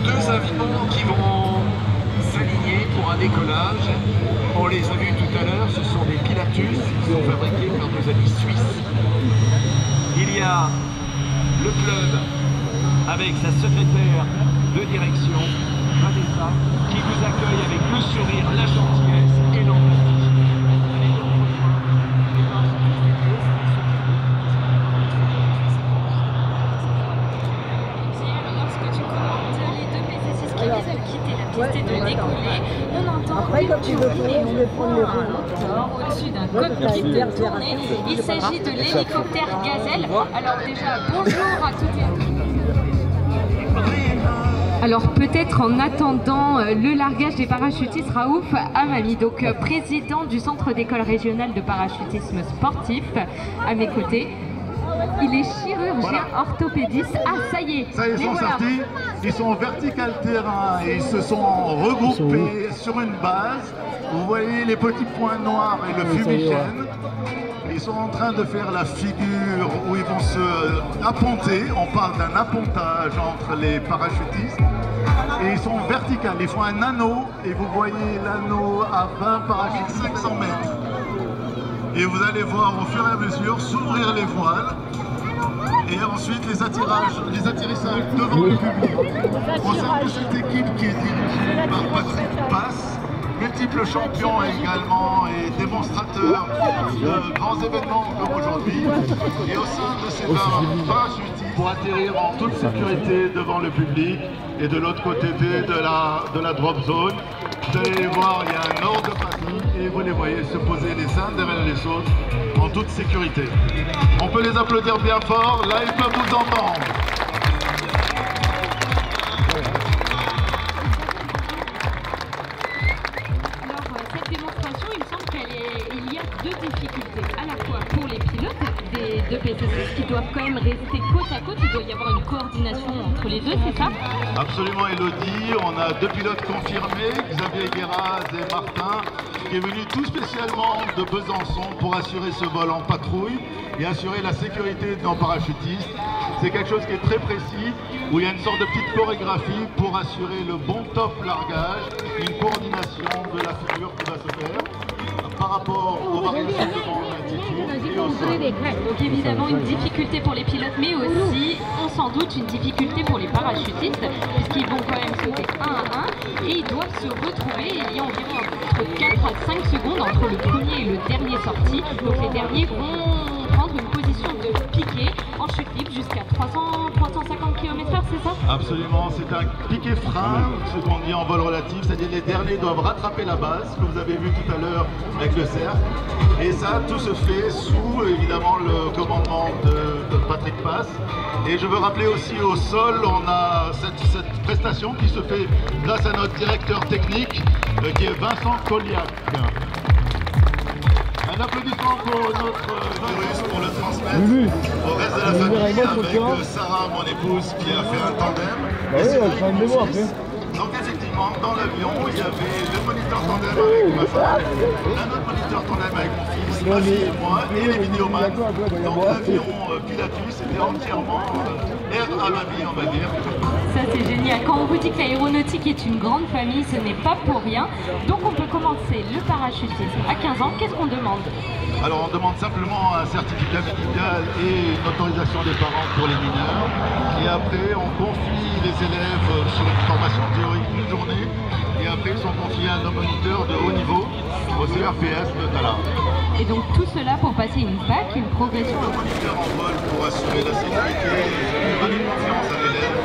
Deux avions qui vont s'aligner pour un décollage. On les a vus tout à l'heure, ce sont des Pilatus, ils sont fabriqués par nos amis suisses. Il y a le club avec sa secrétaire de direction, Vanessa, qui vous accueille avec le sourire, la gentillesse et l'empathie. De décoller, on entend une turbine et on voit un moteur au-dessus d'un cockpit de tournée. Il s'agit de l'hélicoptère Gazelle. Alors déjà, bonjour à toutes et à tous. Alors peut-être en attendant le largage des parachutistes, Raouf Amami, donc président du centre d'école régionale de parachutisme sportif, à mes côtés. Il est chirurgien orthopédiste. Ah, ça y est. Ça y est, ils sont sortis. Ils sont vertical terrain et ils se sont regroupés sur une base. Vous voyez les petits points noirs et le fumigène. Ils sont en train de faire la figure où ils vont se apponter. On parle d'un appontage entre les parachutistes. Et ils sont verticales. Ils font un anneau et vous voyez l'anneau à 20 parachutes, 500 mètres. Et vous allez voir au fur et à mesure s'ouvrir les voiles et ensuite les atterrissages devant le public. Au sein de cette équipe qui est dirigée par Patrick Passe, multiple champion également et démonstrateur de grands événements comme aujourd'hui. Et au sein de ces parachutistes pour atterrir en toute sécurité devant le public et de l'autre côté de la drop zone. Vous allez les voir, il y a un ordre de passage et vous les voyez se poser les uns derrière les autres en toute sécurité. On peut les applaudir bien fort, là ils peuvent vous entendre. Alors cette démonstration, il me semble qu'il y a deux difficultés, à la fois pour les pilotes des deux PCC qui doivent quand même rester côte à côte, il doit y avoir une coordination entre les deux, c'est ça? Absolument Elodie, on a deux pilotes confirmés, Xavier Guéraz et Martin, qui est venu tout spécialement de Besançon pour assurer ce vol en patrouille et assurer la sécurité de nos parachutistes. C'est quelque chose qui est très précis, où il y a une sorte de petite chorégraphie pour assurer le bon top largage, une coordination de la figure qui va se faire par rapport aux variations de vent, d'altitude et au sol. Donc évidemment une difficulté pour les pilotes, mais aussi, on s'en doute, une difficulté pour les parachutistes, puisqu'ils vont quand même sauter 1 à 1, et ils doivent se retrouver. Il y a environ entre 4 à 5 secondes entre le premier et le dernier sorti. Donc les derniers vont prendre une position de piqué en chute libre jusqu'à 350 km/h, c'est ça? Absolument, c'est un piqué frein, ce qu'on dit en vol relatif, c'est-à-dire les derniers doivent rattraper la base, que vous avez vu tout à l'heure avec le cercle. Et ça, tout se fait sous, évidemment, le commandement de Patrick Passe. Et je veux rappeler aussi au sol, on a cette prestation qui se fait grâce à notre directeur technique, qui est Vincent Colliac. Un applaudissement pour notre virus pour le transmettre au reste de la famille avec Sarah, mon épouse, qui a fait un tandem. Donc effectivement, dans l'avion, il y avait le moniteur tandem avec ma femme, un autre moniteur tandem avec mon fils, ma fille et moi, et les vidéomans. Donc l'avion Pilatus était entièrement air à ma vie, on va dire. Ça c'est génial. Quand on vous dit que l'aéronautique est une grande famille, ce n'est pas pour rien. Donc on peut commencer le parachutisme à 15 ans. Qu'est-ce qu'on demande? Alors on demande simplement un certificat médical et une autorisation des parents pour les mineurs. Et après on confie les élèves sur une formation théorique d'une journée. Et après ils sont confiés à nos moniteurs de haut niveau au CRPS de Tala. Et donc tout cela pour passer une PAC, une progression. Le moniteur en vol pour assurer la sécurité et donner confiance à l'élève.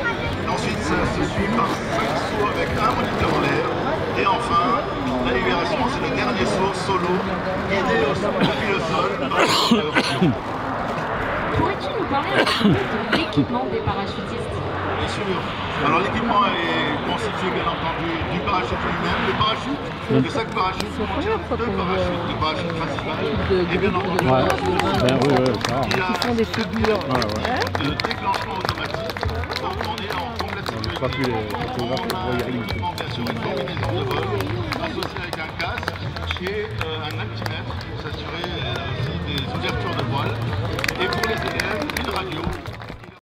Ensuite ça se suit par 5 sauts avec un moniteur en l'air. Et enfin, la libération, c'est le dernier saut solo, guidé depuis le sol. Pourrais-tu nous parler un petit peu de l'équipement des parachutistes? Bien sûr. Alors l'équipement est constitué bien entendu du parachute lui-même, le parachute, de 5 parachutes contient 2 parachutes, le parachute principal, et bien entendu le parachute qui a un système de déclenchement automatique. Donc on est en complète sécurité. On a également bien sûr une combinaison de vol.